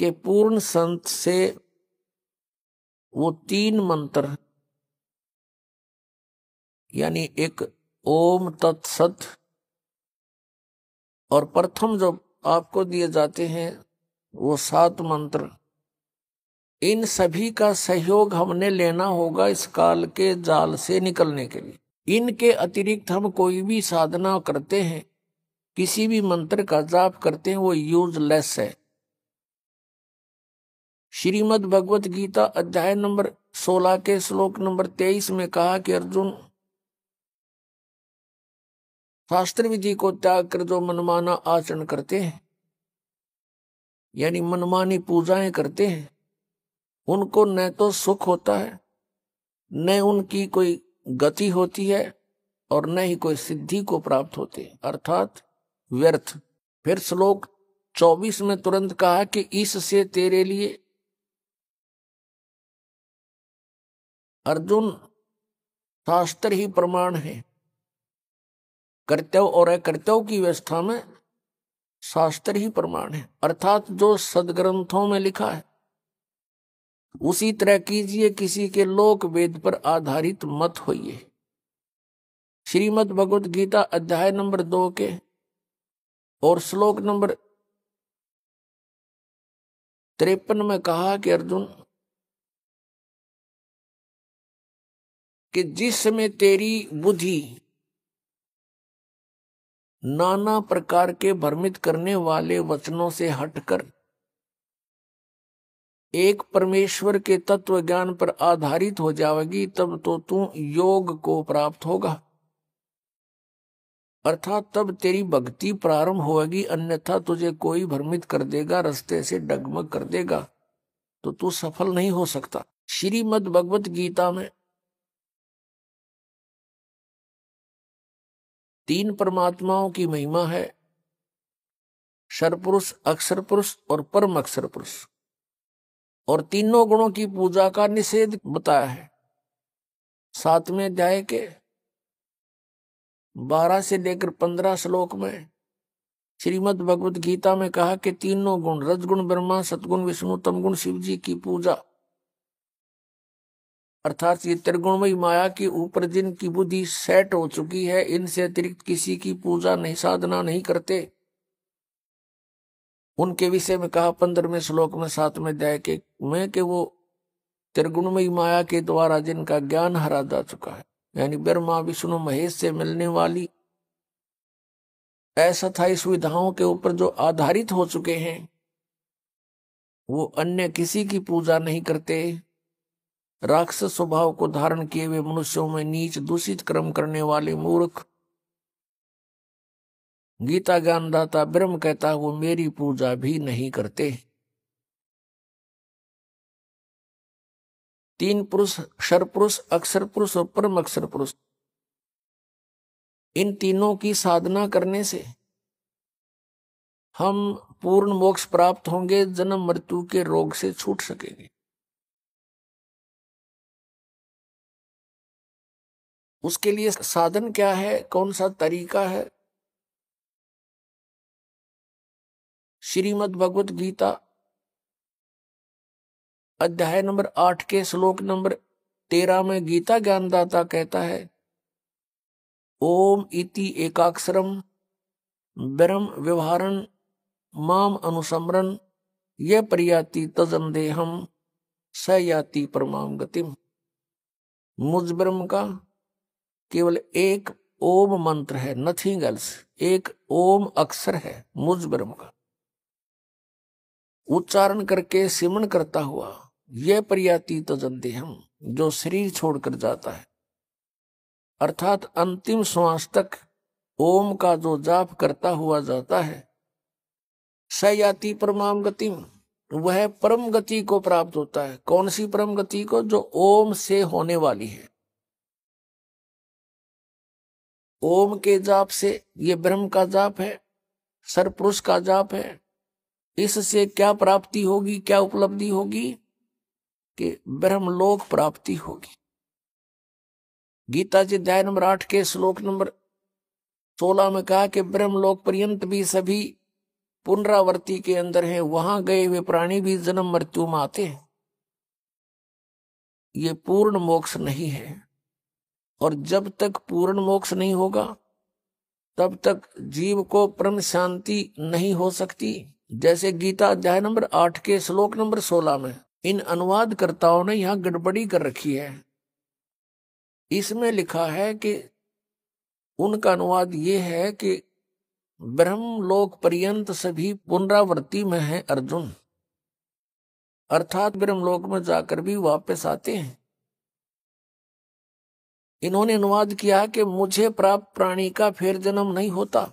के पूर्ण संत से वो 3 मंत्र यानी एक ओम तत्सत और प्रथम जो आपको दिए जाते हैं वो 7 मंत्र, इन सभी का सहयोग हमने लेना होगा इस काल के जाल से निकलने के लिए। इनके अतिरिक्त हम कोई भी साधना करते हैं, किसी भी मंत्र का जाप करते हैं, वो यूजलेस है। श्रीमद् भगवत गीता अध्याय नंबर 16 के श्लोक नंबर 23 में कहा कि अर्जुन, शास्त्र विधि को त्याग कर जो मनमाना आचरण करते हैं यानी मनमानी पूजाएं करते हैं, उनको न तो सुख होता है, न उनकी कोई गति होती है और न ही कोई सिद्धि को प्राप्त होते, अर्थात व्यर्थ। फिर श्लोक 24 में तुरंत कहा कि इससे तेरे लिए अर्जुन शास्त्र ही प्रमाण है। कर्तव्य और अकर्तव्य की व्यवस्था में शास्त्र ही प्रमाण है, अर्थात जो सदग्रंथों में लिखा है उसी तरह कीजिए, किसी के लोक वेद पर आधारित मत होइए। श्रीमद् भगवत गीता अध्याय नंबर 2 के और श्लोक नंबर 53 में कहा कि अर्जुन, कि जिस समय तेरी बुद्धि नाना प्रकार के भ्रमित करने वाले वचनों से हटकर एक परमेश्वर के तत्व ज्ञान पर आधारित हो जाएगी, तब तो तू योग को प्राप्त होगा, अर्थात तब तेरी भक्ति प्रारंभ होगी। अन्यथा तुझे कोई भ्रमित कर देगा, रास्ते से डगमग कर देगा, तो तू सफल नहीं हो सकता। श्रीमद् भगवत गीता में 3 परमात्माओं की महिमा है, क्षरपुरुष, अक्षर पुरुष और परम अक्षर पुरुष, और तीनों गुणों की पूजा का निषेध बताया है। 7वें अध्याय के 12 से लेकर 15 श्लोक में श्रीमद् भगवत गीता में कहा कि तीनों गुण, रजगुण ब्रह्मा, सतगुण विष्णु, तमगुण शिव जी की पूजा, अर्थात ये त्रिगुणमयी माया के ऊपर जिनकी बुद्धि सेट हो चुकी है, इनसे अतिरिक्त किसी की पूजा नहीं, साधना नहीं करते, उनके विषय में कहा 15वें श्लोक में 7वें अध्याय के में कि वो त्रिगुणमयी माया के द्वारा जिनका ज्ञान हरा जा चुका है, यानी ब्रह्मा विष्णु महेश से मिलने वाली अस्थायी सुविधाओं के ऊपर जो आधारित हो चुके हैं, वो अन्य किसी की पूजा नहीं करते। राक्षस स्वभाव को धारण किए हुए मनुष्यों में नीच दूषित कर्म करने वाले मूर्ख, गीता ज्ञानदाता ब्रह्म कहता है वो मेरी पूजा भी नहीं करते। 3 पुरुष, क्षर पुरुष, अक्षर पुरुष और परम अक्षर पुरुष, इन तीनों की साधना करने से हम पूर्ण मोक्ष प्राप्त होंगे, जन्म मृत्यु के रोग से छूट सकेंगे। उसके लिए साधन क्या है, कौन सा तरीका है? श्रीमद् भगवत गीता अध्याय नंबर 8 के श्लोक नंबर 13 में गीता ज्ञानदाता कहता है, ओम इति एकाक्षरम ब्रह्म व्यवहारन माम अनुसमरन ये प्रयाति तजम देहम स याति परमाम गतिम। मुझ ब्रह्म का केवल एक ओम मंत्र है, नथिंग एल्स, एक ओम अक्षर है मुझ ब्रह्म का, उच्चारण करके सिमरण करता हुआ यह प्रयाति तजम देहम, जो शरीर छोड़कर जाता है, अर्थात अंतिम श्वास तक ओम का जो जाप करता हुआ जाता है, स याति परमाम गतिम, वह परम गति को प्राप्त होता है। कौन सी परम गति को? जो ओम से होने वाली है। ओम के जाप से, ये ब्रह्म का जाप है, सरपुरुष का जाप है, इससे क्या प्राप्ति होगी, क्या उपलब्धि होगी? कि ब्रह्मलोक प्राप्ति होगी। गीता जी अध्याय नंबर 8 के श्लोक नंबर 16 में कहा कि ब्रह्मलोक पर्यंत भी सभी पुनरावृत्ति के अंदर है, वहां गए हुए प्राणी भी जन्म मृत्यु में आते हैं। ये पूर्ण मोक्ष नहीं है, और जब तक पूर्ण मोक्ष नहीं होगा तब तक जीव को परम शांति नहीं हो सकती। जैसे गीता अध्याय नंबर 8 के श्लोक नंबर 16 में इन अनुवादकर्ताओं ने यहां गड़बड़ी कर रखी है। इसमें लिखा है कि उनका अनुवाद ये है कि ब्रह्मलोक पर्यंत सभी पुनरावृत्ति में है अर्जुन, अर्थात ब्रह्मलोक में जाकर भी वापस आते हैं। इन्होंने अनुवाद किया कि मुझे प्राप्त प्राणी का फिर जन्म नहीं होता,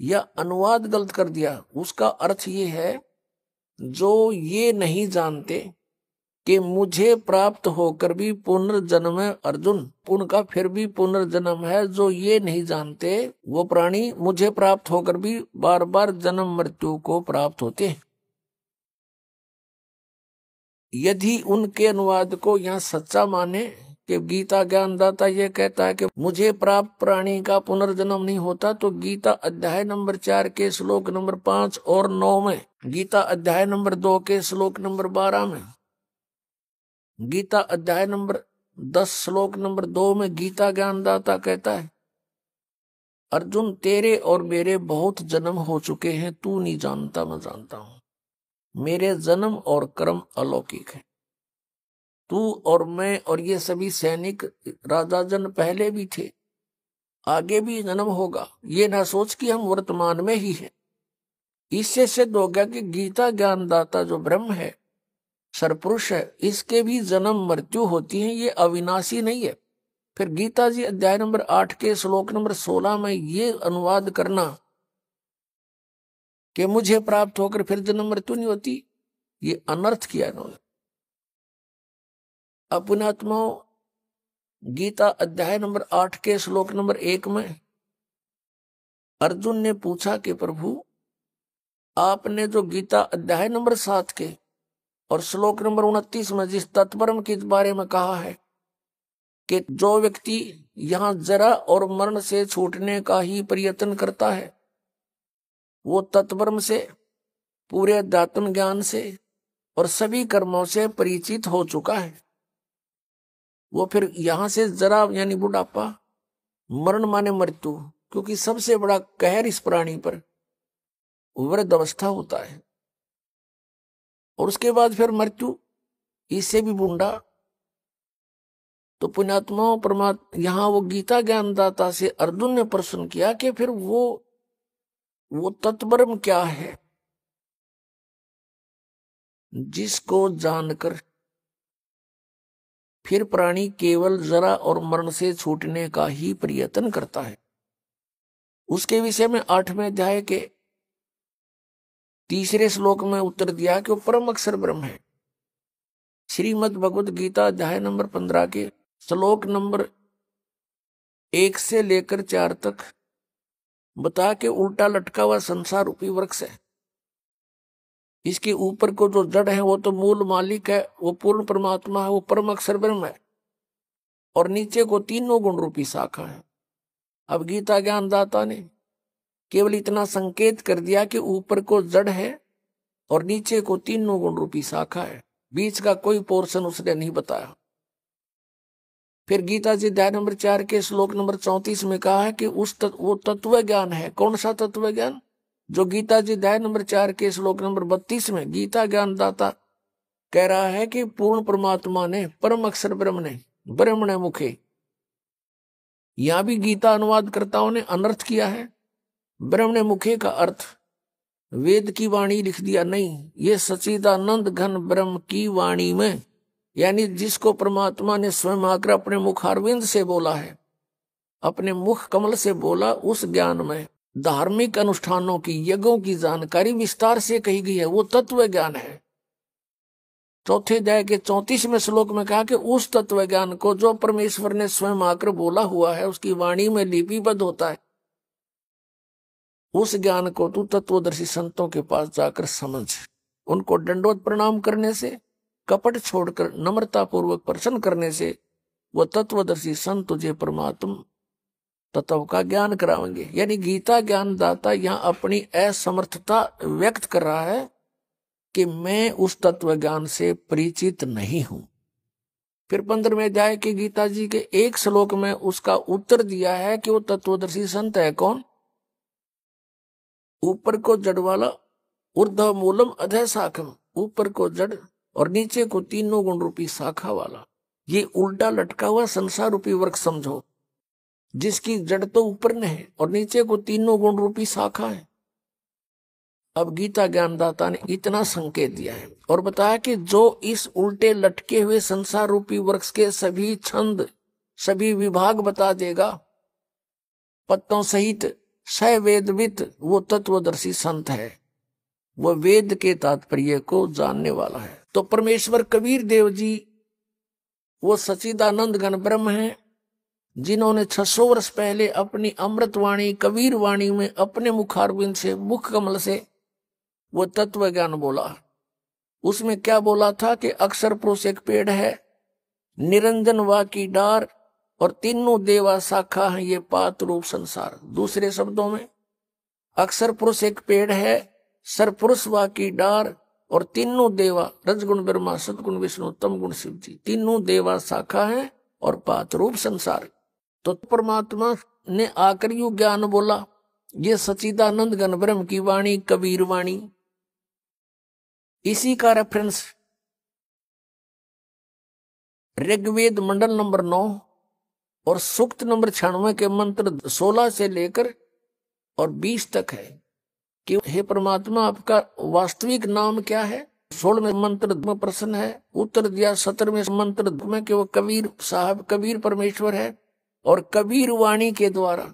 या अनुवाद गलत कर दिया। उसका अर्थ ये है, जो ये नहीं जानते कि मुझे प्राप्त होकर भी पुनर्जन्म है अर्जुन, उनका फिर भी पुनर्जन्म है। जो ये नहीं जानते वो प्राणी मुझे प्राप्त होकर भी बार बार जन्म मृत्यु को प्राप्त होते हैं। यदि उनके अनुवाद को यहाँ सच्चा माने कि गीता ज्ञानदाता ये कहता है कि मुझे प्राप्त प्राणी का पुनर्जन्म नहीं होता, तो गीता अध्याय नंबर 4 के श्लोक नंबर 5 और 9 में, गीता अध्याय नंबर 2 के श्लोक नंबर 12 में, गीता अध्याय नंबर 10 श्लोक नंबर 2 में गीता ज्ञानदाता कहता है, अर्जुन तेरे और मेरे बहुत जन्म हो चुके हैं, तू नहीं जानता मैं जानता हूं। मेरे जन्म और कर्म अलौकिक है। तू और मैं और ये सभी सैनिक राजा जन पहले भी थे, आगे भी जन्म होगा। ये ना सोच कि हम वर्तमान में ही हैं। इससे सिद्ध हो गया कि गीता ज्ञानदाता जो ब्रह्म है, सरपुरुष है, इसके भी जन्म मृत्यु होती है, ये अविनाशी नहीं है। फिर गीता जी अध्याय नंबर 8 के श्लोक नंबर 16 में ये अनुवाद करना कि मुझे प्राप्त होकर फिर जन्म मृत्यु नहीं होती, ये अनर्थ किया इन्होंने। अपने आत्माओं, गीता अध्याय नंबर 8 के श्लोक नंबर 1 में अर्जुन ने पूछा कि प्रभु आपने जो गीता अध्याय नंबर 7 के और श्लोक नंबर 29 में जिस तत्परम के बारे में कहा है कि जो व्यक्ति यहाँ जरा और मरण से छूटने का ही प्रयत्न करता है, वो तत्परम से, पूरे अध्यात्म ज्ञान से और सभी कर्मों से परिचित हो चुका है। वो फिर यहां से जरा यानी बुढ़ापा, मरण माने मृत्यु, क्योंकि सबसे बड़ा कहर इस प्राणी पर वृद्ध अवस्था होता है, और उसके बाद फिर मृत्यु, इससे भी बूढ़ा। तो पुण्यात्माओं, परमात्मा यहाँ वो गीता ज्ञानदाता से अर्जुन ने प्रश्न किया कि फिर वो तत्परम क्या है जिसको जानकर फिर प्राणी केवल जरा और मरण से छूटने का ही प्रयत्न करता है। उसके विषय में 8वें अध्याय के 3 श्लोक में उत्तर दिया कि वो परम अक्षर ब्रह्म है। श्रीमद् भगवद गीता अध्याय नंबर 15 के श्लोक नंबर 1 से लेकर 4 तक बता के उल्टा लटका हुआ संसार रूपी वृक्ष है। इसके ऊपर को जो जड़ है वो तो मूल मालिक है, वो पूर्ण परमात्मा है, वो परम अक्षर ब्रह्म है, और नीचे को तीनों गुण रूपी शाखा है। अब गीता ज्ञानदाता ने केवल इतना संकेत कर दिया कि ऊपर को जड़ है और नीचे को तीनों गुण रूपी शाखा है, बीच का कोई पोर्शन उसने नहीं बताया। फिर गीता जी अध्याय नंबर 4 के श्लोक नंबर 34 में कहा है कि वो तत्व ज्ञान है। कौन सा तत्व ज्ञान? जो गीता जी अध्याय नंबर 4 के श्लोक नंबर 32 में गीता ज्ञानदाता कह रहा है कि पूर्ण परमात्मा ने, परम अक्षर ब्रह्म ने, ब्रह्मणे मुखे, यहां भी गीता अनुवादकर्ताओं ने अनर्थ किया है। ब्रह्मणे मुखे का अर्थ वेद की वाणी लिख दिया, नहीं, ये सच्चिदानंद घन ब्रह्म की वाणी में, यानी जिसको परमात्मा ने स्वयं आकर अपने मुखारविंद से बोला है, अपने मुख कमल से बोला, उस ज्ञान में धार्मिक अनुष्ठानों की, यज्ञों की जानकारी विस्तार से कही गई है। वो तत्व ज्ञान है। 4 अध्याय के 34वें श्लोक में कहा कि उस तत्व ज्ञान को जो परमेश्वर ने स्वयं आकर बोला हुआ है, उसकी वाणी में लिपिबद्ध होता है, उस ज्ञान को तू तत्वदर्शी संतों के पास जाकर समझ। उनको दंडवत प्रणाम करने से, कपट छोड़कर नम्रता पूर्वक प्रसन्न करने से वो तत्वदर्शी संत तुझे परमात्मा तत्व का ज्ञान करावेंगे। यानी गीता ज्ञान दाता यहाँ अपनी असमर्थता व्यक्त कर रहा है कि मैं उस तत्व ज्ञान से परिचित नहीं हूं। फिर 15वें अध्याय के गीता जी के एक श्लोक में उसका उत्तर दिया है कि वो तत्वदर्शी संत है कौन? ऊपर को जड़ वाला, ऊर्ध्व मूलम अधः शाखम, ऊपर को जड़ और नीचे को तीनों गुण रूपी शाखा वाला। ये उल्टा लटका हुआ संसार रूपी वृक्ष समझो, जिसकी जड़ तो ऊपर ने है और नीचे को तीनों गुण रूपी शाखा है। अब गीता ज्ञानदाता ने इतना संकेत दिया है और बताया कि जो इस उल्टे लटके हुए संसार रूपी वृक्ष के सभी छंद, सभी विभाग बता देगा पत्तों सहित, स वेदविद, वो तत्वदर्शी संत है, वो वेद के तात्पर्य को जानने वाला है। तो परमेश्वर कबीर देव जी वो सच्चिदानंद घन ब्रह्म है, जिन्होंने 600 वर्ष पहले अपनी अमृतवाणी कबीर वाणी में अपने मुखारविंद से, मुख कमल से वो तत्व ज्ञान बोला। उसमें क्या बोला था कि अक्षर पुरुष एक पेड़ है, निरंजन वा की डार और तीनों देवा शाखा है ये पात रूप संसार। दूसरे शब्दों में अक्षर पुरुष एक पेड़ है, सरपुरुष वा की डार और तीनों देवा, रजगुण ब्रह्मा, सतगुण विष्णु, तम गुण शिव जी, तीनों देवा शाखा है और पात रूप संसार। तो परमात्मा ने आकर यू ज्ञान बोला, ये सच्चिदानंद घन ब्रह्म की वाणी कबीर वाणी। इसी का रेफरेंस ऋग्वेद मंडल नंबर 9 और सूक्त नंबर 96 के मंत्र 16 से लेकर और 20 तक है कि हे परमात्मा आपका वास्तविक नाम क्या है। 16वें मंत्र में प्रश्न है, उत्तर दिया 17वें मंत्र में कि वो कबीर साहब, कबीर परमेश्वर है और कबीर वाणी के द्वारा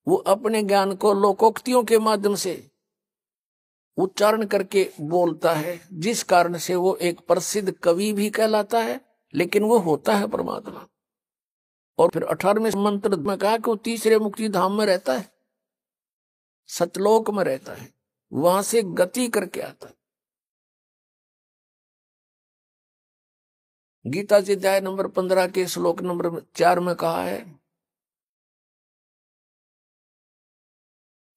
वो अपने ज्ञान को लोकोक्तियों के माध्यम से उच्चारण करके बोलता है, जिस कारण से वो एक प्रसिद्ध कवि भी कहलाता है, लेकिन वो होता है परमात्मा। और फिर 18वें मंत्र में कहा कि वो तीसरे मुक्ति धाम में रहता है, सतलोक में रहता है, वहां से गति करके आता है। गीता जी अध्याय नंबर 15 के श्लोक नंबर 4 में कहा है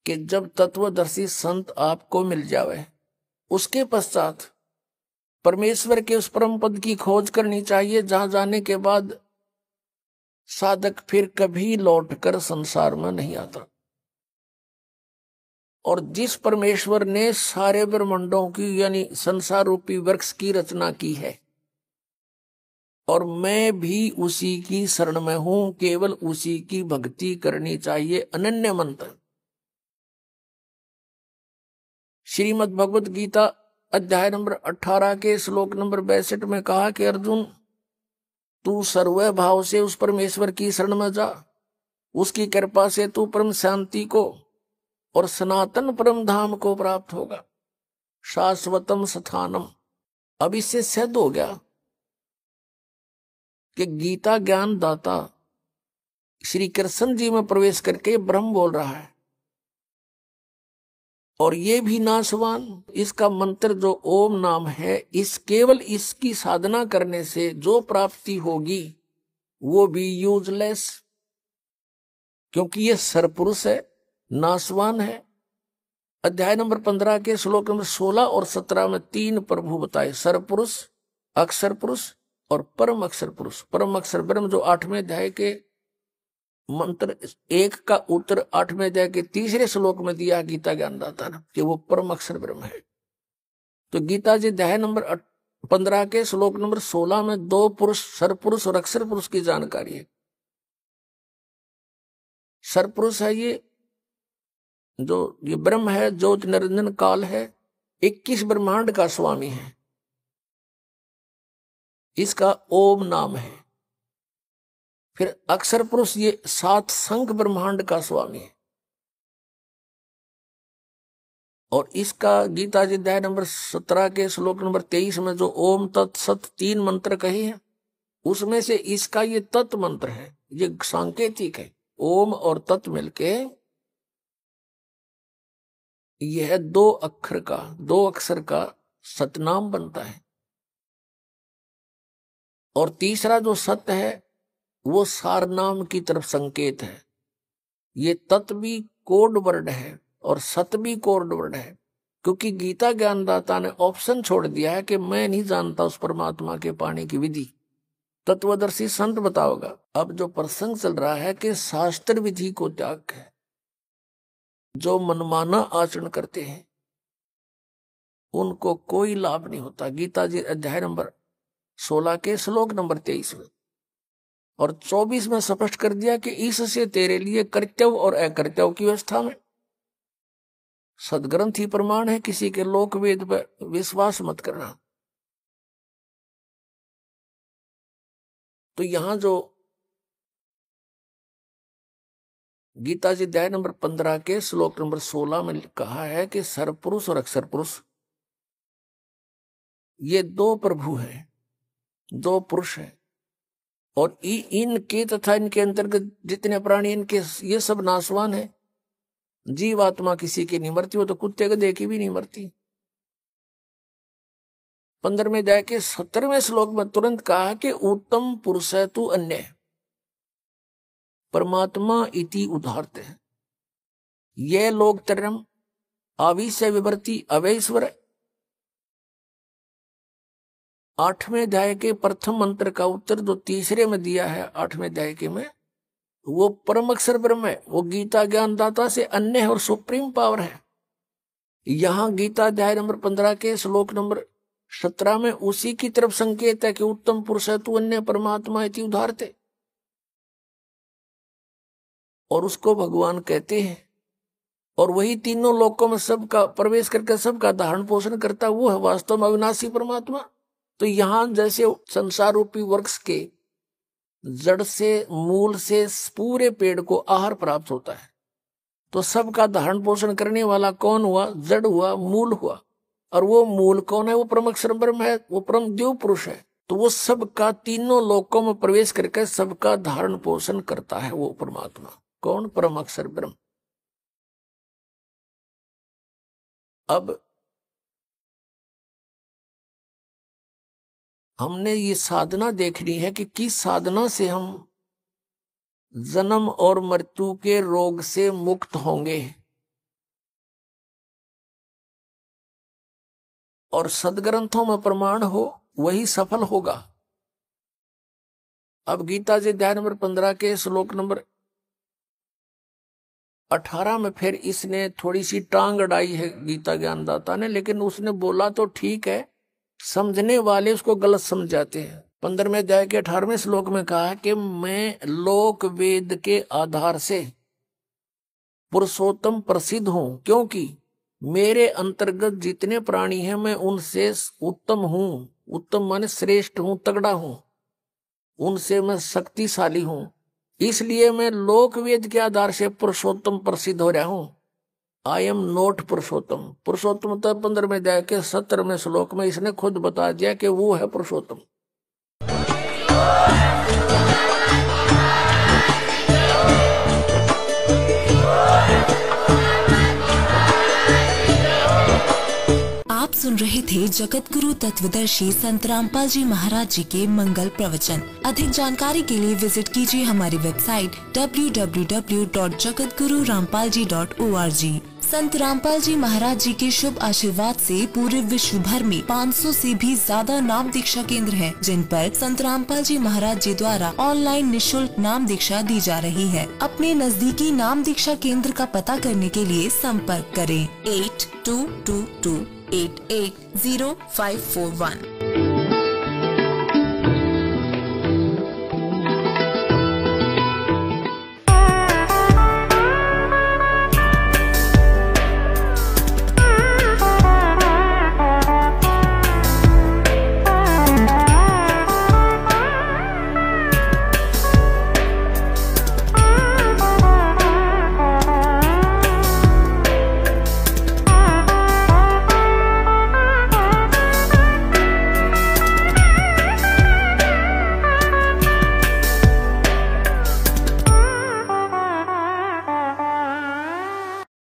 कि जब तत्वदर्शी संत आपको मिल जावे, उसके पश्चात परमेश्वर के उस परम पद की खोज करनी चाहिए, जहां जाने के बाद साधक फिर कभी लौटकर संसार में नहीं आता। और जिस परमेश्वर ने सारे ब्रह्मांडों की यानी संसार रूपी वृक्ष की रचना की है, और मैं भी उसी की शरण में हूं, केवल उसी की भक्ति करनी चाहिए। अनन्य मंत्र श्रीमद् भगवत गीता अध्याय नंबर 18 के श्लोक नंबर 62 में कहा कि अर्जुन, तू सर्व भाव से उस परमेश्वर की शरण में जा, उसकी कृपा से तू परम शांति को और सनातन परम धाम को प्राप्त होगा, शाश्वतम स्थानम। अब इससे सिद्ध हो गया कि गीता ज्ञान दाता श्री कृष्ण जी में प्रवेश करके ब्रह्म बोल रहा है, और ये भी नाशवान। इसका मंत्र जो ओम नाम है, इस केवल इसकी साधना करने से जो प्राप्ति होगी वो भी यूजलेस, क्योंकि ये सरपुरुष है, नाशवान है। अध्याय नंबर 15 के श्लोक नंबर 16 और 17 में 3 प्रभु बताए, सरपुरुष, अक्षर पुरुष और परम अक्षर पुरुष। परम अक्षर ब्रह्म जो 8वें अध्याय के मंत्र 1 का उत्तर 8वें अध्याय के 3रे श्लोक में दिया गीता ज्ञानदाता ने कि वो परम अक्षर ब्रह्म है। तो गीता जी अध्याय नंबर 15 के श्लोक नंबर 16 में 2 पुरुष, सरपुरुष और अक्षर पुरुष की जानकारी है। सरपुरुष है ये जो ये ब्रह्म है, ज्योति निरंजन काल है, 21 ब्रह्मांड का स्वामी है, इसका ओम नाम है। फिर अक्षर पुरुष ये 7 संख ब्रह्मांड का स्वामी है, और इसका गीता जी अध्याय नंबर 17 के श्लोक नंबर 23 में जो ओम तत् सत 3 मंत्र कहे हैं, उसमें से इसका ये तत् मंत्र है, ये सांकेतिक है। ओम और तत् मिलके यह 2 अक्षर का सतनाम बनता है। और तीसरा जो सत्य है वो सार नाम की तरफ संकेत है। ये तत् भी कोड वर्ड है और सत भी कोड वर्ड है, क्योंकि गीता ज्ञानदाता ने ऑप्शन छोड़ दिया है कि मैं नहीं जानता उस परमात्मा के पाने की विधि, तत्वदर्शी संत बताओगा। अब जो प्रसंग चल रहा है कि शास्त्र विधि को त्याग है, जो मनमाना आचरण करते हैं उनको कोई लाभ नहीं होता। गीता जी अध्याय नंबर 16 के श्लोक नंबर 23 में और 24 में स्पष्ट कर दिया कि इससे तेरे लिए कर्तव्य और अकर्तव्य की व्यवस्था में सदग्रंथ ही प्रमाण है, किसी के लोक वेद पर विश्वास मत करना। तो यहां जो गीता जी अध्याय नंबर 15 के श्लोक नंबर 16 में कहा है कि सरपुरुष और अक्षर पुरुष ये दो प्रभु हैं, दो पुरुष हैं, और इनके तथा इनके अंतर्गत जितने प्राणी इनके ये सब नाशवान है। जीवात्मा किसी की नहीं मरती, वो तो कुत्ते गधे की भी नहीं मरती। 15वें अध्याय के 17वें श्लोक में तुरंत कहा कि उत्तम पुरुष है तू अन्य परमात्मा इति उदाहरते है, ये लोग तरम आविश्य विवर्ती अवैश्वर। 8वें अध्याय के प्रथम मंत्र का उत्तर जो तीसरे में दिया है 8वें अध्याय के में, वो परम अक्षर ब्रह्म है, वो गीता ज्ञानदाता से अन्य है और सुप्रीम पावर है। यहां गीता अध्याय नंबर 15 के श्लोक नंबर 17 में उसी की तरफ संकेत है कि उत्तम पुरुष है तू अन्य परमात्मा इति उदाहरते, और उसको भगवान कहते हैं। और वही तीनों लोकों में सबका प्रवेश करके सबका धारण पोषण करता, वो है वास्तव में अविनाशी परमात्मा। तो यहां जैसे संसार रूपी वृक्ष के जड़ से मूल से पूरे पेड़ को आहार प्राप्त होता है, तो सबका धारण पोषण करने वाला कौन हुआ? जड़ हुआ, मूल हुआ। और वो मूल कौन है? वो परम अक्षर ब्रह्म है, वो परम देव पुरुष है। तो वो सबका तीनों लोकों में प्रवेश करके सबका धारण पोषण करता है वो परमात्मा। कौन? परम अक्षर ब्रह्म। अब हमने ये साधना देखनी है कि किस साधना से हम जन्म और मृत्यु के रोग से मुक्त होंगे और सदग्रंथों में प्रमाण हो वही सफल होगा। अब गीता जी अध्याय नंबर 15 के श्लोक नंबर 18 में फिर इसने थोड़ी सी टांग अड़ाई है गीता ज्ञानदाता ने, लेकिन उसने बोला तो ठीक है, समझने वाले उसको गलत समझ जाते हैं। 15वें अध्याय के 18वें श्लोक में कहा कि मैं लोक वेद के आधार से पुरुषोत्तम प्रसिद्ध हूं, क्योंकि मेरे अंतर्गत जितने प्राणी हैं मैं उनसे उत्तम हूं। उत्तम माने श्रेष्ठ हूं, तगड़ा हूं, उनसे मैं शक्तिशाली हूं। इसलिए मैं लोक वेद के आधार से पुरुषोत्तम प्रसिद्ध हो रहा हूं। आई एम नॉट पुरुषोत्तम। पुरुषोत्तम तो 15वें अध्याय के 17वें श्लोक में इसने खुद बता दिया कि वो है पुरुषोत्तम। आप सुन रहे थे जगत गुरु तत्वदर्शी संत रामपाल जी महाराज जी के मंगल प्रवचन। अधिक जानकारी के लिए विजिट कीजिए हमारी वेबसाइट www.jagatgururampalji.org। संत रामपाल जी महाराज जी के शुभ आशीर्वाद से पूरे विश्व भर में 500 से भी ज्यादा नाम दीक्षा केंद्र हैं, जिन पर संत रामपाल जी महाराज जी द्वारा ऑनलाइन निःशुल्क नाम दीक्षा दी जा रही है। अपने नजदीकी नाम दीक्षा केंद्र का पता करने के लिए संपर्क करें 8222880541।